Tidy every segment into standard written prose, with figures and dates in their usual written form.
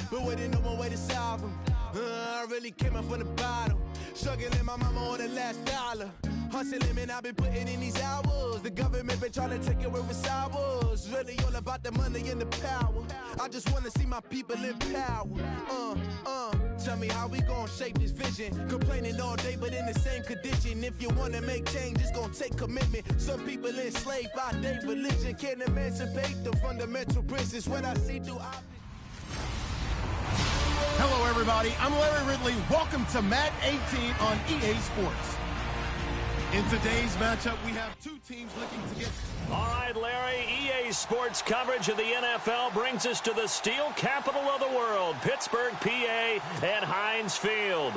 but waiting no one way to solve them. I really came up from the bottom, struggling my mama on the last dollar. Hustling, man, I've been putting in these hours. The government been trying to take away with ours. Really all about the money and the power. I just wanna see my people in power. Tell me how we gon' shape this vision. Complaining all day, but in the same condition. If you wanna make change, it's gon' take commitment. Some people enslaved by their religion. Can't emancipate the fundamental principles. What I see through Hello, everybody. I'm Larry Ridley. Welcome to Madden 18 on EA Sports. In today's matchup, we have two teams looking to get... All right, Larry, EA Sports coverage of the NFL brings us to the steel capital of the world, Pittsburgh, PA, and Heinz Field.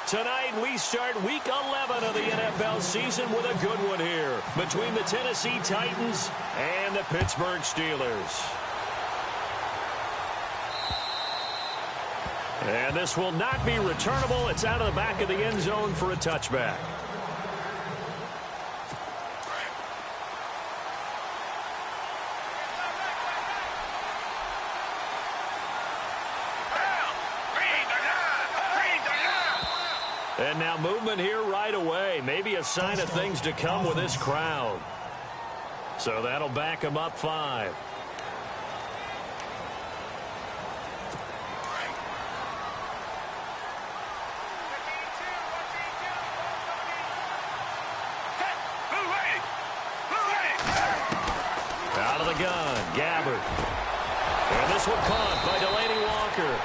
Tonight, we start Week 11 of the NFL season with a good one here between the Tennessee Titans and the Pittsburgh Steelers. And this will not be returnable. It's out of the back of the end zone for a touchback. And now movement here right away. Maybe a sign of things to come with this crowd. So that'll back them up 5. Out of the gun, Gabbard. And this one caught by Delaney Walker.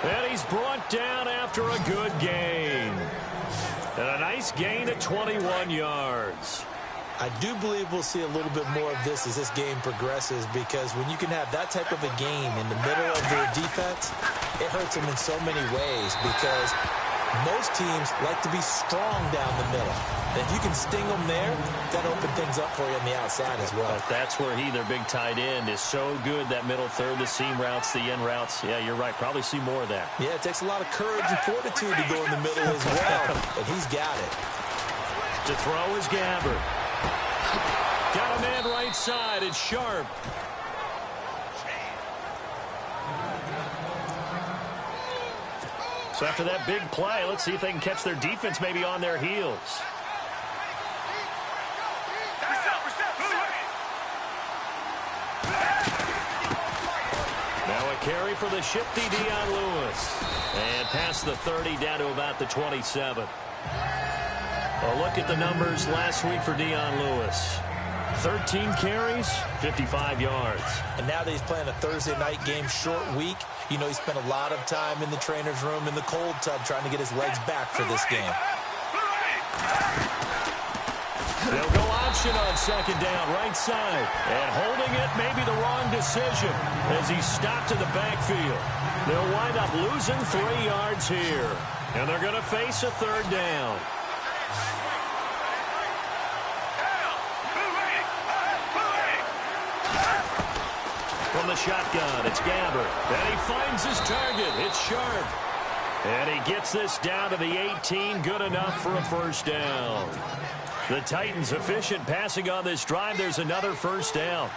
And he's brought down after a good gain. And a nice gain at 21 yards. I do believe we'll see a little bit more of this as this game progresses, because when you can have that type of a gain in the middle of their defense, it hurts them in so many ways, because most teams like to be strong down the middle. And if you can sting them there, that'll open things up for you on the outside as well. But that's where their big tight end, is so good, that middle third, the seam routes, the end routes. Yeah, you're right. Probably see more of that. Yeah, it takes a lot of courage and fortitude to go in the middle as well. And he's got it. To throw is Gabbard. Got a man right side. It's Sharp. So after that big play, let's see if they can catch their defense maybe on their heels. Now a carry for the shifty Dion Lewis. And past the 30 down to about the 27. A look at the numbers last week for Dion Lewis. 13 carries, 55 yards. And now that he's playing a Thursday night game, short week, you know he spent a lot of time in the trainer's room in the cold tub trying to get his legs back for this game. They'll go option on second down, right side. And holding it may be the wrong decision as he stopped in the backfield. They'll wind up losing 3 yards here. And they're going to face a third down. From the shotgun, it's Gabbard. And he finds his target. It's Sharp. And he gets this down to the 18. Good enough for a first down. The Titans efficient passing on this drive. There's another first down.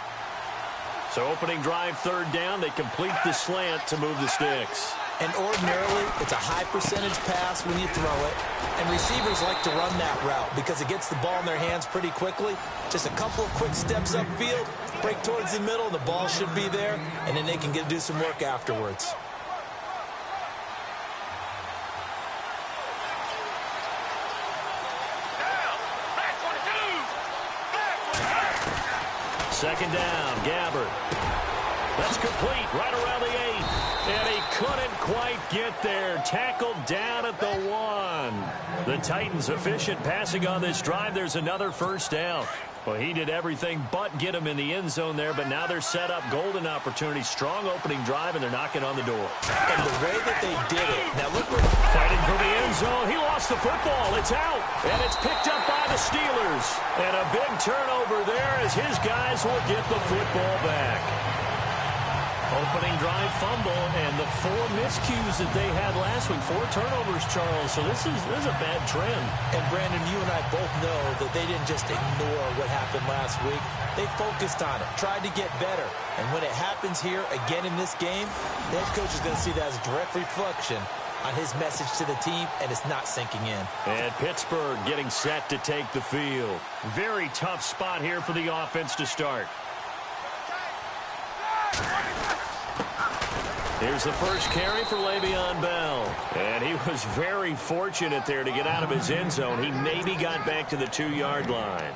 So opening drive, third down. They complete the slant to move the sticks. And ordinarily, it's a high percentage pass when you throw it. And receivers like to run that route because it gets the ball in their hands pretty quickly. Just a couple of quick steps upfield, break towards the middle, the ball should be there, and then they can do some work afterwards. Second down, Gabbard. That's complete right around the 8. And he couldn't quite get there. Tackled down at the 1. The Titans efficient passing on this drive. There's another first down. Well, he did everything but get him in the end zone there, but now they're set up. Golden opportunity, strong opening drive, and they're knocking on the door. And the way that they did it. Now look where... Fighting for the end zone. He lost the football. It's out. And it's picked up by the Steelers. And a big turnover there as his guys will get the football back. Opening drive fumble, and the 4 miscues that they had last week. 4 turnovers, Charles. So this is a bad trend. And, Brandon, you and I both know that they didn't just ignore what happened last week. They focused on it, tried to get better. And when it happens here again in this game, the head coach is going to see that as a direct reflection on his message to the team, and it's not sinking in. And Pittsburgh getting set to take the field. Very tough spot here for the offense to start. Here's the first carry for Le'Veon Bell. And he was very fortunate there to get out of his end zone. He maybe got back to the 2-yard line.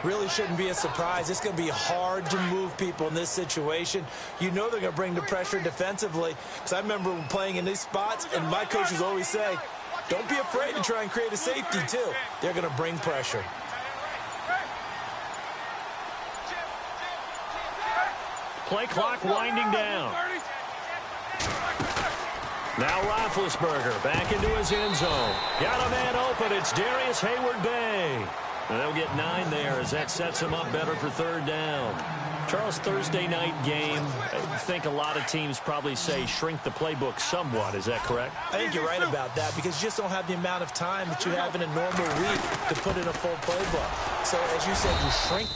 Really shouldn't be a surprise. It's going to be hard to move people in this situation. You know they're going to bring the pressure defensively. Because I remember playing in these spots, and my coaches always say, don't be afraid to try and create a safety, too. They're going to bring pressure. Play clock winding down. Now Roethlisberger back into his end zone. Got a man open. It's Darius Hayward-Bay. And they'll get 9 there as that sets him up better for 3rd down. Charles, Thursday night game, I think a lot of teams probably say shrink the playbook somewhat. Is that correct? I think you're right about that because you just don't have the amount of time that you have in a normal week to put in a full playbook. So, as you said, you shrink.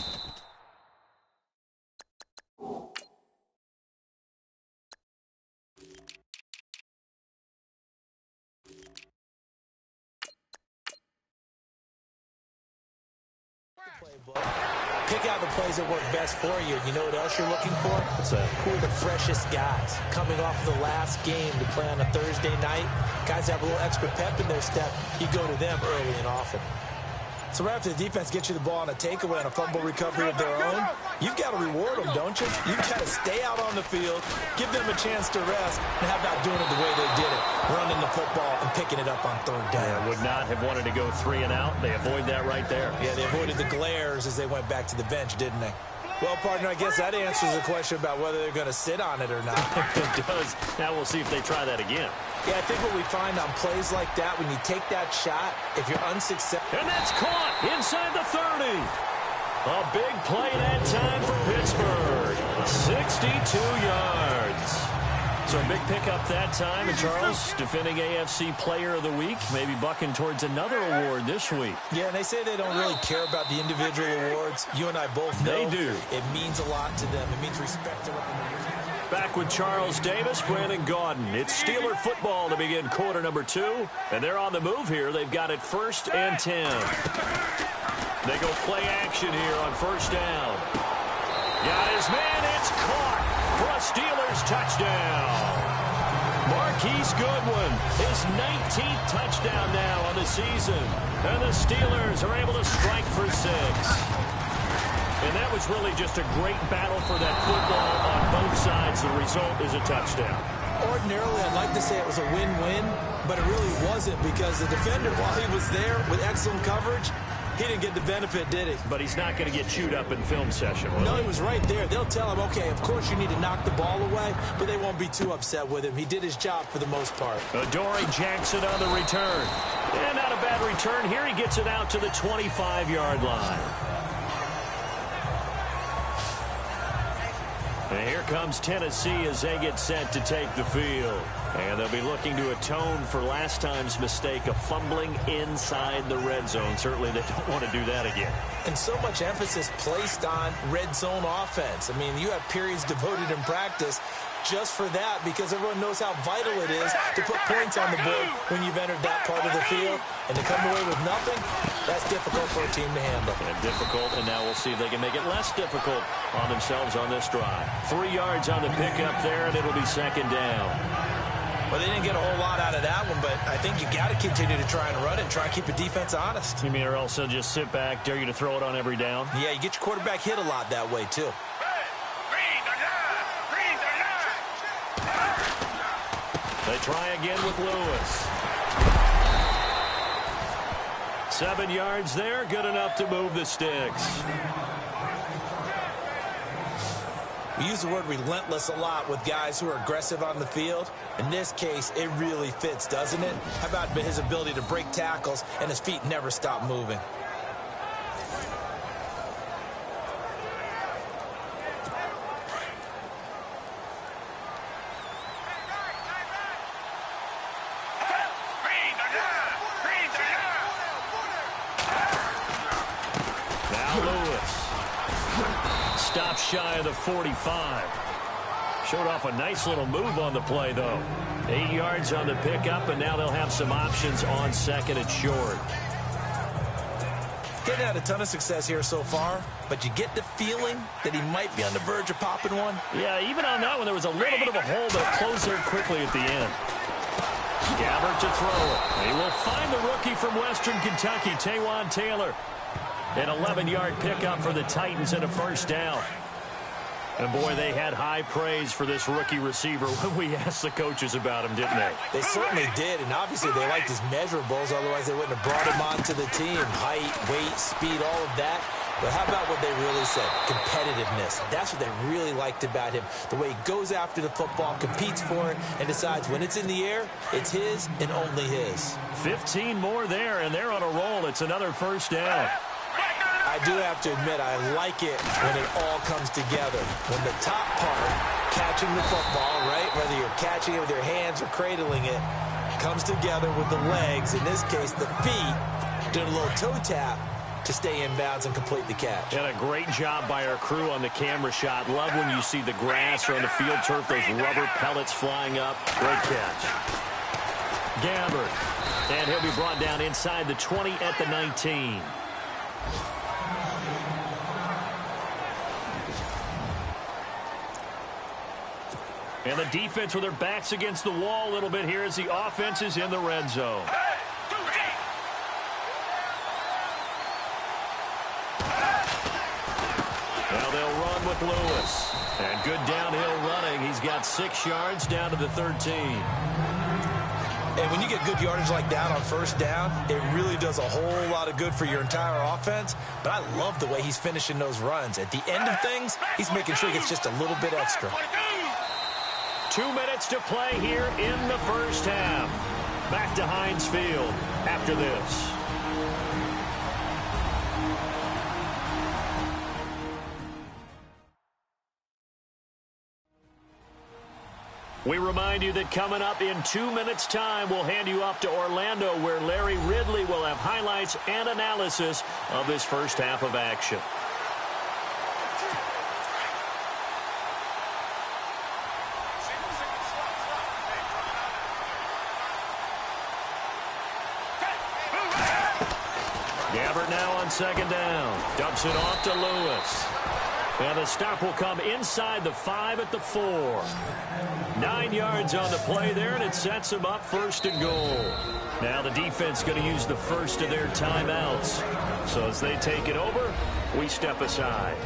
Pick out the plays that work best for you. You know what else you're looking for? What's that? Who are the freshest guys coming off of the last game to play on a Thursday night? Guys have a little extra pep in their step. You go to them early and often. So right after the defense gets you the ball on a takeaway and a fumble recovery of their own, you've got to reward them, don't you? You've got to stay out on the field, give them a chance to rest, and how about doing it the way they did it, running the football and picking it up on 3rd down. Yeah, would not have wanted to go 3 and out. They avoid that right there. Yeah, they avoided the glares as they went back to the bench, didn't they? Well, partner, I guess that answers the question about whether they're going to sit on it or not. It does. Now we'll see if they try that again. Yeah, I think what we find on plays like that, when you take that shot, if you're unsuccessful. And that's caught inside the 30. A big play that time for Pittsburgh. 62 yards. So a big pickup that time. And Charles, defending AFC Player of the Week, maybe bucking towards another award this week. Yeah, and they say they don't really care about the individual awards. You and I both know. They do. It means a lot to them. It means respect around the league. Back with Charles Davis, Brandon Gaudin. It's Steeler football to begin quarter number 2. And they're on the move here. They've got it 1st and 10. They go play action here on 1st down. Got his man. It's caught for a Steelers touchdown. Marquise Goodwin, his 19th touchdown now on the season. And the Steelers are able to strike for 6. And that was really just a great battle for that football on both sides. The result is a touchdown. Ordinarily, I'd like to say it was a win-win, but it really wasn't because the defender, while he was there with excellent coverage, he didn't get the benefit, did he? But he's not going to get chewed up in film session, No, he was right there. They'll tell him, okay, of course you need to knock the ball away, but they won't be too upset with him. He did his job for the most part. Adoree Jackson on the return. And not a bad return. Here he gets it out to the 25-yard line. And here comes Tennessee as they get set to take the field. And they'll be looking to atone for last time's mistake of fumbling inside the red zone. Certainly they don't want to do that again. And so much emphasis placed on red zone offense. I mean, you have periods devoted in practice just for that because everyone knows how vital it is to put points on the board when you've entered that part of the field. And to come away with nothing, that's difficult for a team to handle. And difficult, and now we'll see if they can make it less difficult on themselves on this drive. 3 yards on the pickup there, and it'll be 2nd down. Well, they didn't get a whole lot out of that one, but I think you got to continue to try and run it and try and keep the defense honest. You mean or else they'll just sit back, dare you to throw it on every down? Yeah, you get your quarterback hit a lot that way, too. They try again with Lewis. 7 yards there, good enough to move the sticks. We use the word relentless a lot with guys who are aggressive on the field. In this case, it really fits, doesn't it? How about his ability to break tackles and his feet never stop moving? shy of the 45. Showed off a nice little move on the play, though. 8 yards on the pickup, and now they'll have some options on second and short. Getting had a ton of success here so far, but you get the feeling that he might be on the verge of popping one. Yeah, even on that one, there was a little bit of a hole that closed there quickly at the end. Gabbert to throw it. He will find the rookie from Western Kentucky, Taywan Taylor. An 11-yard pickup for the Titans and a first down. And, boy, they had high praise for this rookie receiver when we asked the coaches about him, didn't they? They certainly did, and obviously they liked his measurables. Otherwise, they wouldn't have brought him onto the team. Height, weight, speed, all of that. But how about what they really said? Competitiveness. That's what they really liked about him. The way he goes after the football, competes for it, and decides when it's in the air, it's his and only his. 15 more there, and they're on a roll. It's another first down. I do have to admit, I like it when it all comes together. When the top part, catching the football, right, whether you're catching it with your hands or cradling it, comes together with the legs, in this case the feet, doing a little toe tap to stay in bounds and complete the catch. And a great job by our crew on the camera shot. Love when you see the grass or on the field turf, those rubber pellets flying up. Great catch. Gabbert. And he'll be brought down inside the 20 at the 19. And the defense with their backs against the wall a little bit here as the offense is in the red zone. Now they'll run with Lewis. And good downhill running. He's got 6 yards down to the 13. And when you get good yardage like that on first down, it really does a whole lot of good for your entire offense. But I love the way he's finishing those runs. At the end of things, he's making sure he gets just a little bit extra. 2 minutes to play here in the first half. Back to Heinz Field after this. We remind you that coming up in 2 minutes' time, we'll hand you off to Orlando, where Larry Ridley will have highlights and analysis of this first half of action. Gabbert now on second down. Dumps it off to Lewis. And the stop will come inside the 5 at the 4. 9 yards on the play there, and it sets them up first and goal. Now the defense going to use the first of their timeouts. So as they take it over, we step aside.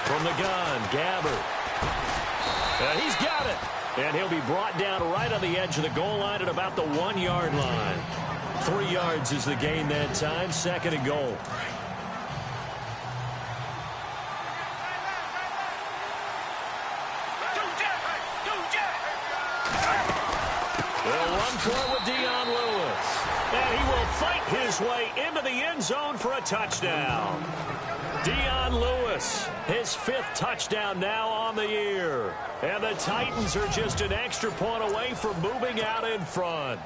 From the gun, Gabbert. He's got it. And he'll be brought down right on the edge of the goal line at about the 1 yard line. 3 yards is the gain that time, second and goal. They'll run for it with Dion Lewis. And he will fight his way into the end zone for a touchdown. Dion Lewis, his 5th touchdown now on the year. And the Titans are just an extra point away from moving out in front.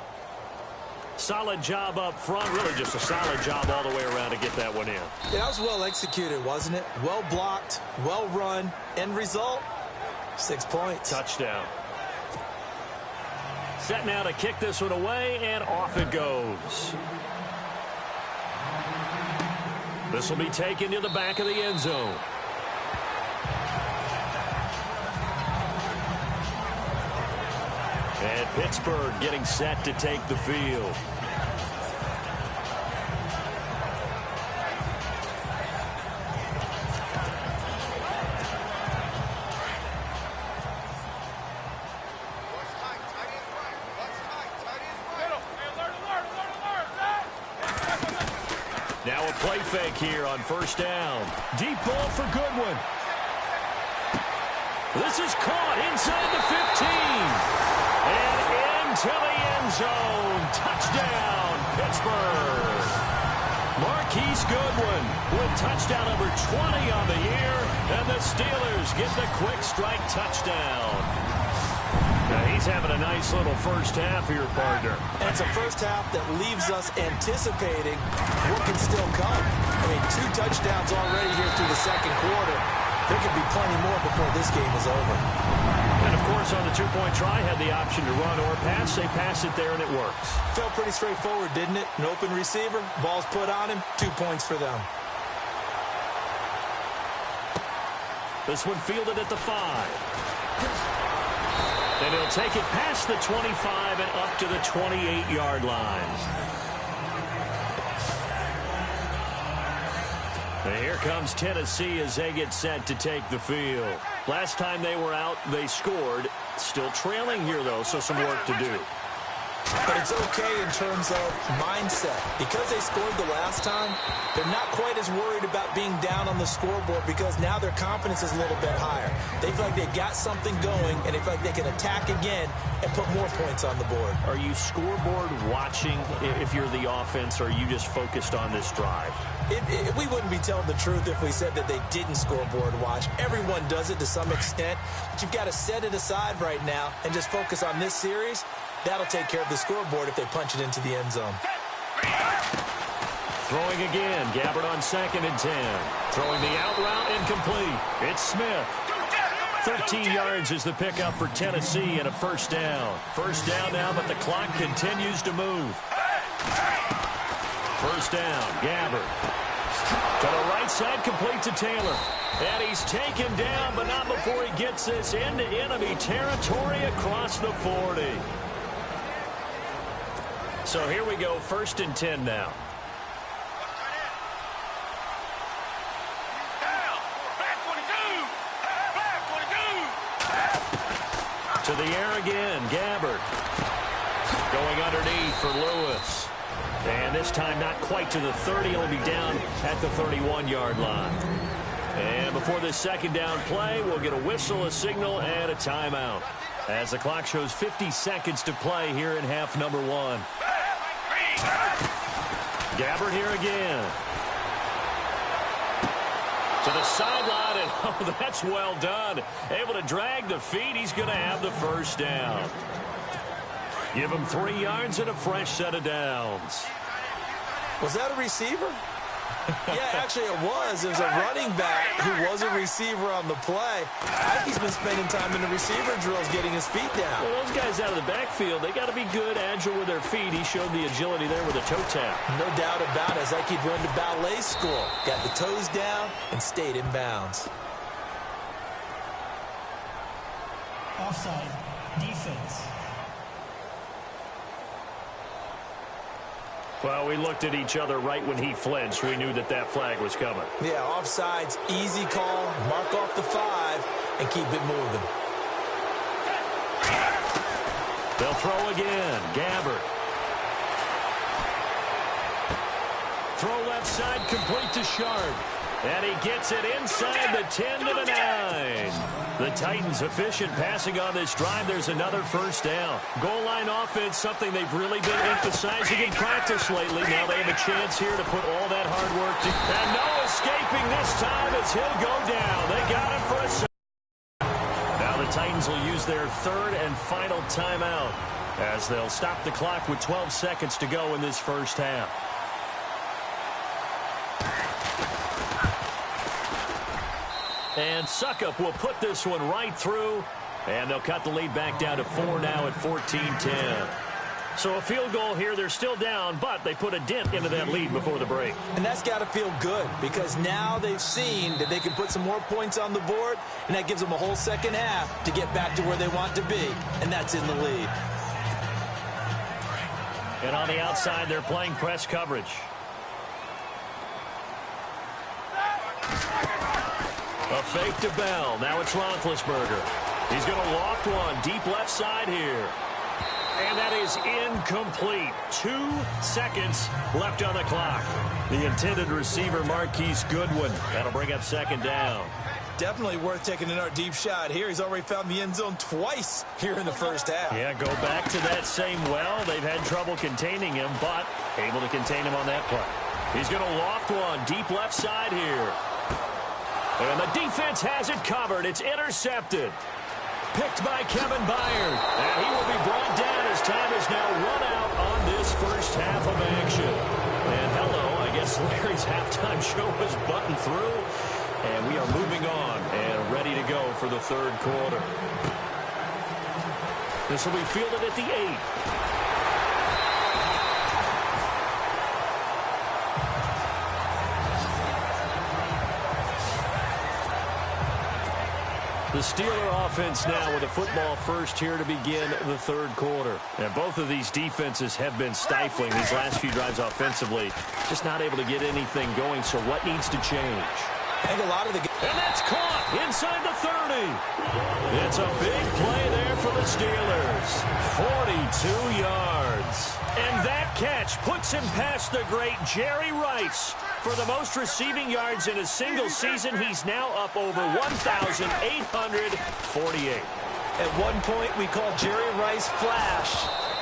Solid job up front, really just a solid job all the way around to get that one in. Yeah, that was well executed, wasn't it? Well blocked, well run. End result, 6 points. Touchdown. Set now to kick this one away, and off it goes. This will be taken to the back of the end zone. And Pittsburgh getting set to take the field. Now a play fake here on first down. Deep ball for Goodwin. This is caught inside the 15. And into the end zone. Touchdown, Pittsburgh. Mark Marquise Goodwin with touchdown number 20 on the year, and the Steelers get the quick strike touchdown. Now he's having a nice little first half here, partner. And it's a first half that leaves us anticipating what can still come. I mean, 2 touchdowns already here through the second quarter. There could be plenty more before this game is over. And, of course, on the 2-point try, had the option to run or pass. They pass it there, and it works. Felt pretty straightforward, didn't it? An open receiver, ball's put on him, 2 points for them. This one fielded at the 5. And he'll take it past the 25 and up to the 28-yard line. And here comes Tennessee as they get set to take the field. Last time they were out, they scored. Still trailing here, though, so some work to do. But it's okay in terms of mindset. Because they scored the last time, they're not quite as worried about being down on the scoreboard because now their confidence is a little bit higher. They feel like they've got something going, and they feel like they can attack again and put more points on the board. Are you scoreboard watching if you're the offense, or are you just focused on this drive? We wouldn't be telling the truth if we said that they didn't scoreboard watch. Everyone does it to some extent, but you've got to set it aside right now and just focus on this series. That'll take care of the scoreboard if they punch it into the end zone. Throwing again. Gabbert on 2nd and 10. Throwing the out route incomplete. It's Smith. 13 yards is the pickup for Tennessee and a first down. First down now, but the clock continues to move. First down, Gabbert. To the right side, complete to Taylor. And he's taken down, but not before he gets this into enemy territory across the 40. So here we go, 1st and 10 now. To the air again, Gabbert. Going underneath for Lewis. And this time not quite to the 30. He'll be down at the 31-yard line. And before this second down play, we'll get a whistle, a signal, and a timeout. As the clock shows 50 seconds to play here in half number 1. Gabbert here again. To the sideline, and oh, that's well done. Able to drag the feet. He's going to have the first down. Give him 3 yards and a fresh set of downs. Was that a receiver? Yeah, actually it was. It was a running back who was a receiver on the play. I think he's been spending time in the receiver drills getting his feet down. Well, those guys out of the backfield, they got to be good, agile with their feet. He showed the agility there with a toe tap. No doubt about it. It's like he'd run to ballet school. Got the toes down and stayed in bounds. Offside, defense. Well, we looked at each other right when he flinched. We knew that that flag was coming. Yeah, offsides, easy call, mark off the 5, and keep it moving. They'll throw again. Gabbert. Throw left side, complete to Sharp. And he gets it inside the 10 to the 9. The Titans efficient passing on this drive. There's another first down. Goal line offense, something they've really been emphasizing in practice lately. Now they have a chance here to put all that hard work to. And no escaping this time as he'll go down. They got him for a second. Now the Titans will use their 3rd and final timeout as they'll stop the clock with 12 seconds to go in this first half. And Suckup will put this one right through, and they'll cut the lead back down to 4 now at 14-10. So a field goal here. They're still down, but they put a dent into that lead before the break. And that's got to feel good because now they've seen that they can put some more points on the board, and that gives them a whole second half to get back to where they want to be, and that's in the lead. And on the outside, they're playing press coverage. A fake to Bell. Now it's Roethlisberger. He's going to loft one deep left side here. And that is incomplete. 2 seconds left on the clock. The intended receiver, Marquise Goodwin. That'll bring up second down. Definitely worth taking another deep shot here. He's already found the end zone twice here in the first half. Yeah, go back to that same well. They've had trouble containing him, but able to contain him on that play. He's going to loft one deep left side here. And the defense has it covered. It's intercepted. Picked by Kevin Byard. And he will be brought down as time is now run out on this first half of action. And hello, I guess Larry's halftime show was buttoned through. And we are moving on and ready to go for the third quarter. This will be fielded at the 8. The Steeler offense now with a football first here to begin the third quarter. And both of these defenses have been stifling these last few drives offensively. Just not able to get anything going, so what needs to change? I think a lot of the... And that's caught inside the 30. It's a big play there for the Steelers. 42 yards. And that catch puts him past the great Jerry Rice. For the most receiving yards in a single season, he's now up over 1,848. At one point, we called Jerry Rice Flash.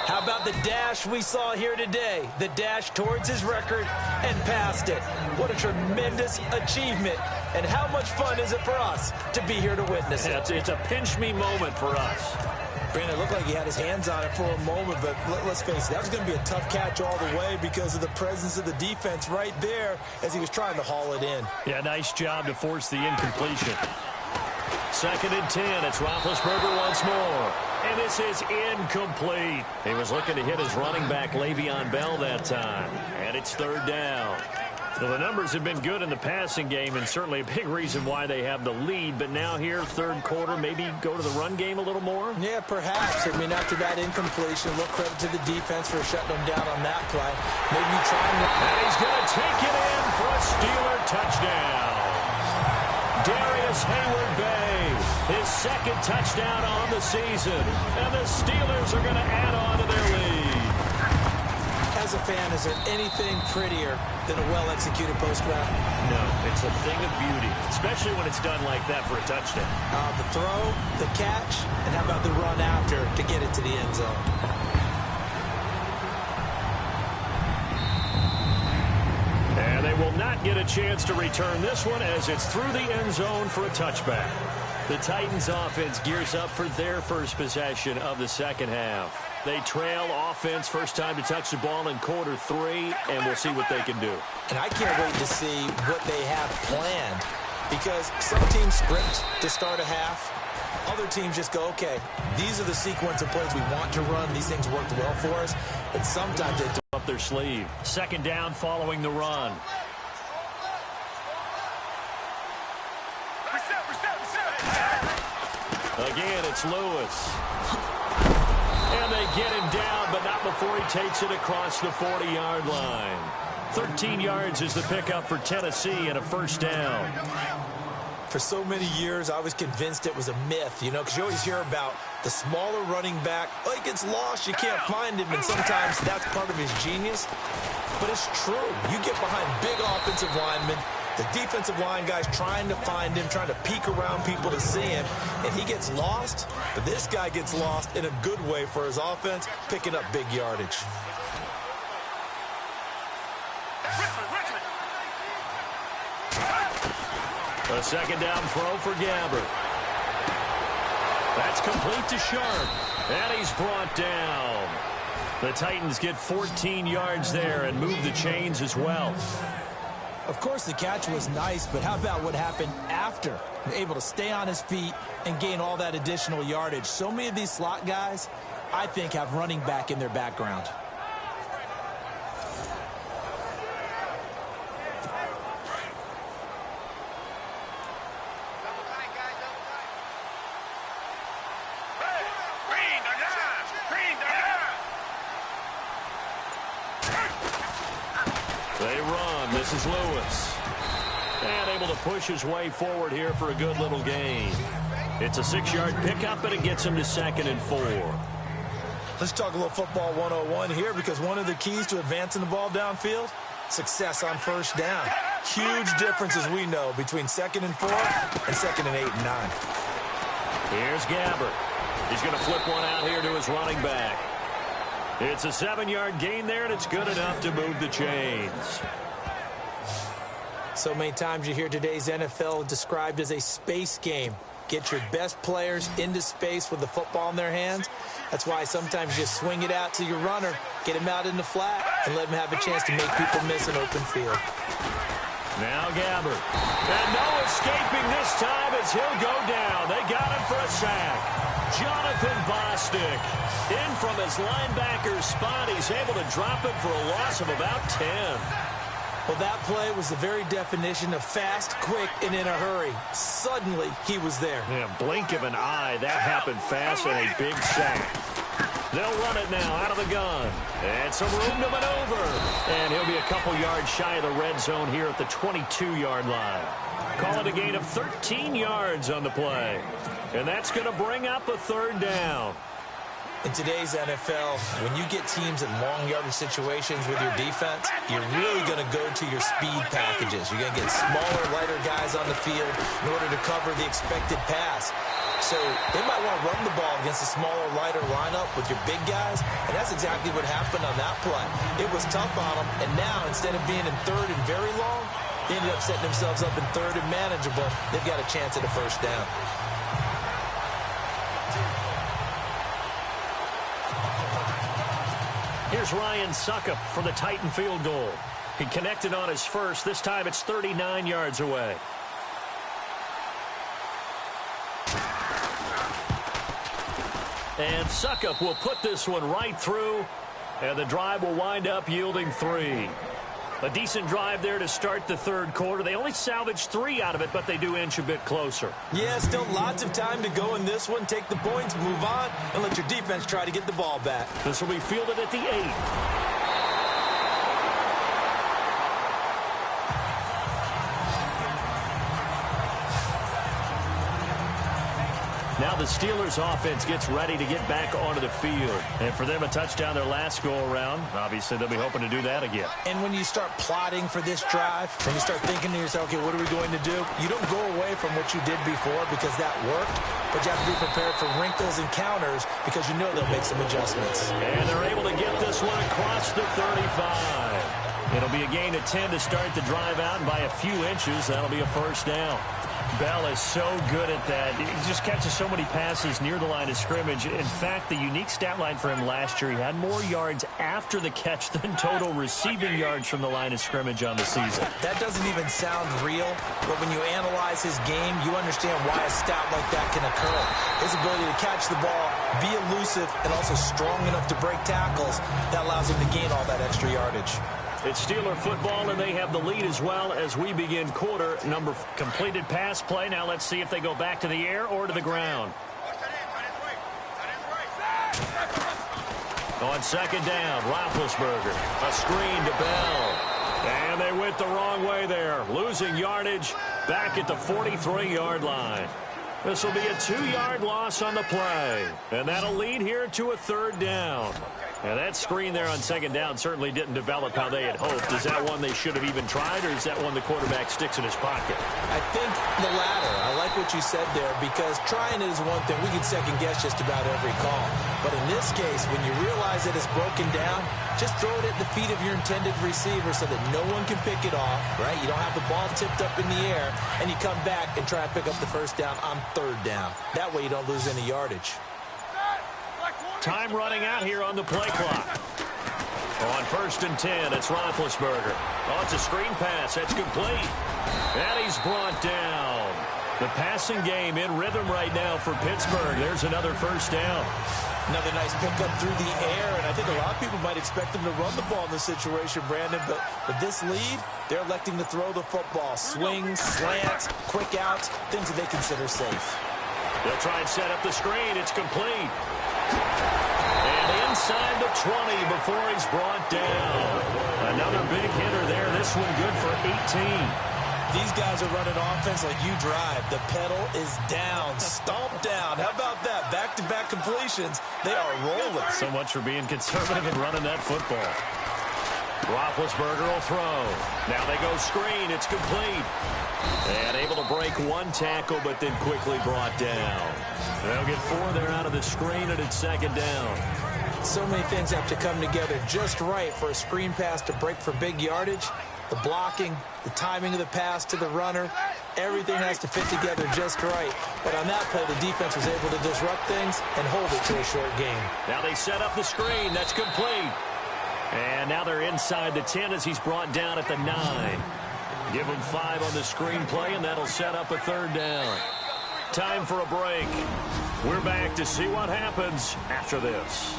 How about the dash we saw here today? The dash towards his record and past it. What a tremendous achievement. And how much fun is it for us to be here to witness it? It's a pinch-me moment for us. Brandon, it looked like he had his hands on it for a moment, but let's face it, that was going to be a tough catch all the way because of the presence of the defense right there as he was trying to haul it in. Yeah, nice job to force the incompletion. 2nd and 10. It's Roethlisberger once more. And this is incomplete. He was looking to hit his running back, Le'Veon Bell, that time. And it's 3rd down. Well, the numbers have been good in the passing game, and certainly a big reason why they have the lead. But now here, third quarter, maybe go to the run game a little more? Yeah, perhaps. I mean, after that incompletion, a little credit to the defense for shutting them down on that play. Maybe trying to... And he's going to take it in for a Steeler touchdown. Darius Hayward-Bay, his 2nd touchdown on the season. And the Steelers are going to add on to their lead. As a fan, is there anything prettier than a well-executed post-route? No, it's a thing of beauty, especially when it's done like that for a touchdown. The throw, the catch, and how about the run after to get it to the end zone? And they will not get a chance to return this one as it's through the end zone for a touchback. The Titans offense gears up for their first possession of the second half. They trail offense, first time to touch the ball in quarter 3, and we'll see what they can do. And I can't wait to see what they have planned because some teams script to start a half. Other teams just go, okay, these are the sequence of plays we want to run. These things worked well for us. And sometimes they throw up their sleeve. 2nd down following the run. Again, it's Lewis. And they get him down, but not before he takes it across the 40-yard line. 13 yards is the pickup for Tennessee and a first down. For so many years, I was convinced it was a myth, you know, because you always hear about the smaller running back. Oh, he gets lost, you can't find him, and sometimes that's part of his genius. But it's true. You get behind big offensive linemen, the defensive line guys trying to find him, trying to peek around people to see him, and he gets lost. But this guy gets lost in a good way for his offense, picking up big yardage. A 2nd down throw for Gabbert. That's complete to Sharp, and he's brought down. The Titans get 14 yards there and move the chains as well. Of course, the catch was nice, but how about what happened after? Able to stay on his feet and gain all that additional yardage. So many of these slot guys, I think, have running back in their background. They run. This is Lewis. And able to push his way forward here for a good little gain. It's a 6-yard pickup, and it gets him to 2nd and 4. Let's talk a little football 101 here because one of the keys to advancing the ball downfield, success on first down. Huge difference, as we know, between 2nd and 4 and 2nd and 8 and 9. Here's Gabbert. He's going to flip one out here to his running back. It's a 7-yard gain there, and it's good enough to move the chains. So many times you hear today's NFL described as a space game. Get your best players into space with the football in their hands. That's why sometimes you just swing it out to your runner, get him out in the flat, and let him have a chance to make people miss an open field. Now Gabbert. And no escaping this time as he'll go down. They got him for a sack. Jonathan Bostic in from his linebacker spot. He's able to drop it for a loss of about 10. Well, that play was the very definition of fast, quick, and in a hurry. Suddenly, he was there. Yeah, blink of an eye. That happened fast and a big sack. They'll run it now out of the gun. And some room to maneuver. And he'll be a couple yards shy of the red zone here at the 22-yard line. Call it a gain of 13 yards on the play. And that's going to bring up a third down. In today's NFL, when you get teams in long yardage situations with your defense, you're really going to go to your speed packages. You're going to get smaller, lighter guys on the field in order to cover the expected pass. So they might want to run the ball against a smaller, lighter lineup with your big guys, and that's exactly what happened on that play. It was tough on them, and now instead of being in third and very long, they ended up setting themselves up in third and manageable. They've got a chance at a first down. Here's Ryan Suckup for the Titan field goal. He connected on his first. This time it's 39 yards away. And Suckup will put this one right through, and the drive will wind up yielding 3. A decent drive there to start the third quarter. They only salvaged 3 out of it, but they do inch a bit closer. Yeah, still lots of time to go in this one. Take the points, move on, and let your defense try to get the ball back. This will be fielded at the 8. Now the Steelers offense gets ready to get back onto the field. And for them, a touchdown their last go-around. Obviously, they'll be hoping to do that again. And when you start plotting for this drive, when you start thinking to yourself, okay, what are we going to do? You don't go away from what you did before because that worked, but you have to be prepared for wrinkles and counters because you know they'll make some adjustments. And they're able to get this one across the 35. It'll be a gain of 10 to start the drive out, and by a few inches, that'll be a first down. Bell is so good at that. He just catches so many passes near the line of scrimmage. In fact, the unique stat line for him last year, he had more yards after the catch than total receiving yards from the line of scrimmage on the season. That doesn't even sound real, but when you analyze his game, you understand why a stat like that can occur. His ability to catch the ball, be elusive, and also strong enough to break tackles, that allows him to gain all that extra yardage. It's Steeler football, and they have the lead as well as we begin quarter number. Completed pass play. Now let's see if they go back to the air or to the ground. On second down, Roethlisberger. A screen to Bell. And they went the wrong way there. Losing yardage back at the 43-yard line. This will be a 2-yard loss on the play. And that'll lead here to a third down. And that screen there on second down certainly didn't develop how they had hoped. Is that one they should have even tried, or is that one the quarterback sticks in his pocket? I think the latter. I like what you said there, because trying it is one thing. We can second-guess just about every call. But in this case, when you realize that it's broken down, just throw it at the feet of your intended receiver so that no one can pick it off, right? You don't have the ball tipped up in the air, and you come back and try and pick up the first down on third down. That way you don't lose any yardage. Time running out here on the play clock. On 1st and 10, it's Roethlisberger. Oh, it's a screen pass. That's complete. And he's brought down. The passing game in rhythm right now for Pittsburgh. There's another first down. Another nice pickup through the air, and I think a lot of people might expect them to run the ball in this situation, Brandon, but with this lead, they're electing to throw the football. Swings, slants, quick outs, things that they consider safe. They'll try and set up the screen. It's complete. And inside the 20 before he's brought down. Another big hitter there. This one good for 18. These guys are running offense like you drive. The pedal is down, stomped down. How about that? Back-to-back completions. They are rolling. So much for being conservative and running that football. Roethlisberger will throw. Now they go screen. It's complete. And able to break one tackle, but then quickly brought down. They'll get 4 there out of the screen, and it's second down. So many things have to come together just right for a screen pass to break for big yardage. the blocking, the timing of the pass to the runner, everything has to fit together just right. But on that play, the defense was able to disrupt things and hold it to a short game. Now they set up the screen. That's complete. And now they're inside the 10 as he's brought down at the 9. Give him 5 on the screen play, and that'll set up a 3rd down. Time for a break. We're back to see what happens after this.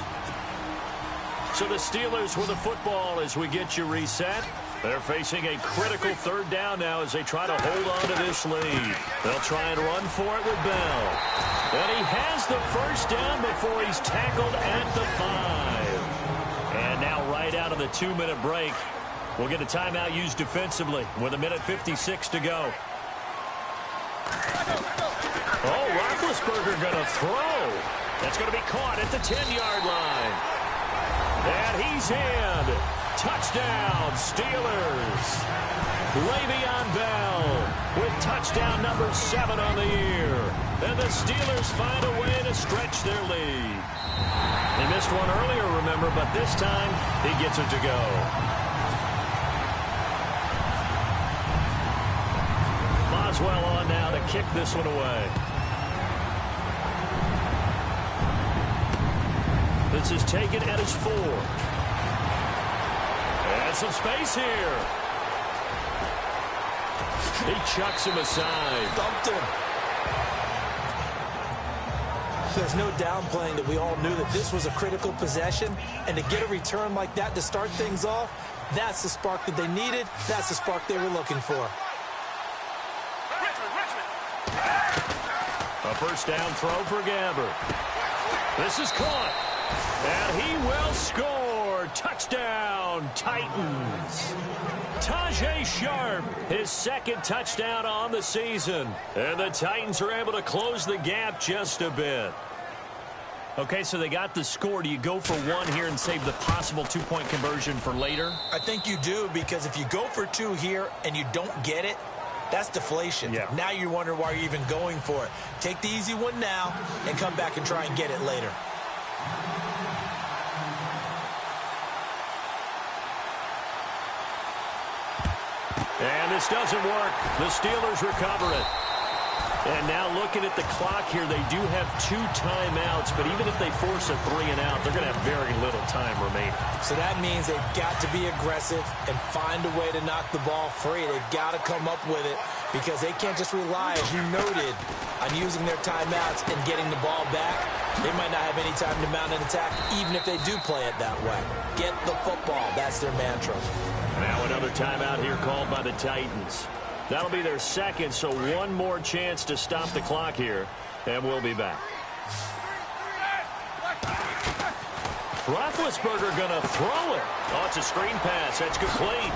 So the Steelers with the football as we get you reset. They're facing a critical 3rd down now as they try to hold on to this lead. They'll try and run for it with Bell. And he has the 1st down before he's tackled at the 5. And now right out of the 2-minute break, we'll get a timeout used defensively with 1:56 to go. Oh, Roethlisberger going to throw. That's going to be caught at the 10-yard line. And he's in. Touchdown, Steelers. Le'Veon Bell with touchdown number 7 on the year. And the Steelers find a way to stretch their lead. They missed one earlier, remember, but this time he gets it to go. Boswell on now to kick this one away. This is taken at his 4. And some space here. He chucks him aside. Thumped him. There's no downplaying that we all knew that this was a critical possession, and to get a return like that to start things off, that's the spark that they needed. That's the spark they were looking for. A 1st down throw for Gabbert. This is caught. And he will score. Touchdown, Titans. Tajay Sharp, his 2nd touchdown on the season. And the Titans are able to close the gap just a bit. Okay, so they got the score. Do you go for 1 here and save the possible 2-point conversion for later? I think you do, because if you go for 2 here and you don't get it, that's deflation. Yeah. Now you wonder why you're even going for it. Take the easy one now and come back and try and get it later. And this doesn't work. The Steelers recover it. And now looking at the clock here, they do have 2 timeouts, but even if they force a 3 and out, they're going to have very little time remaining. So that means they've got to be aggressive and find a way to knock the ball free. They've got to come up with it because they can't just rely, as you noted, on using their timeouts and getting the ball back. They might not have any time to mount an attack, even if they do play it that way. Get the football. That's their mantra. Now another timeout here called by the Titans. That'll be their 2nd, so 1 more chance to stop the clock here, and we'll be back. Roethlisberger going to throw it. Oh, it's a screen pass. That's complete.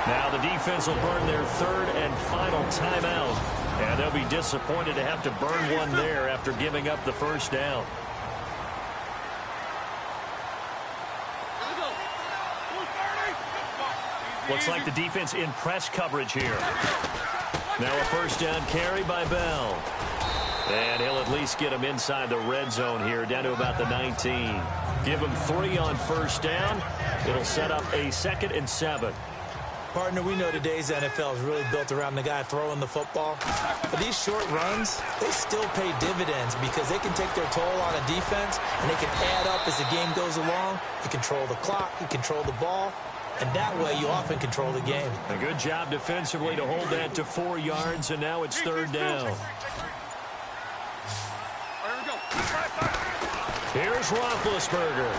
Now the defense will burn their 3rd and final timeout, and they'll be disappointed to have to burn one there after giving up the 1st down. Looks like the defense in press coverage here. Now a 1st down carry by Bell. And he'll at least get him inside the red zone here, down to about the 19. Give him 3 on 1st down. It'll set up a 2nd and 7. Partner, we know today's NFL is really built around the guy throwing the football. But these short runs, they still pay dividends because they can take their toll on a defense, and they can add up as the game goes along. You control the clock, you control the ball. And that way, you often control the game. A good job defensively to hold that to 4 yards, and now it's 3rd down. Here's Roethlisberger.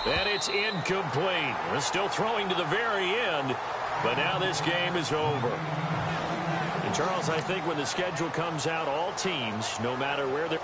And it's incomplete. We're still throwing to the very end, but now this game is over. And Charles, I think when the schedule comes out, all teams, no matter where they're...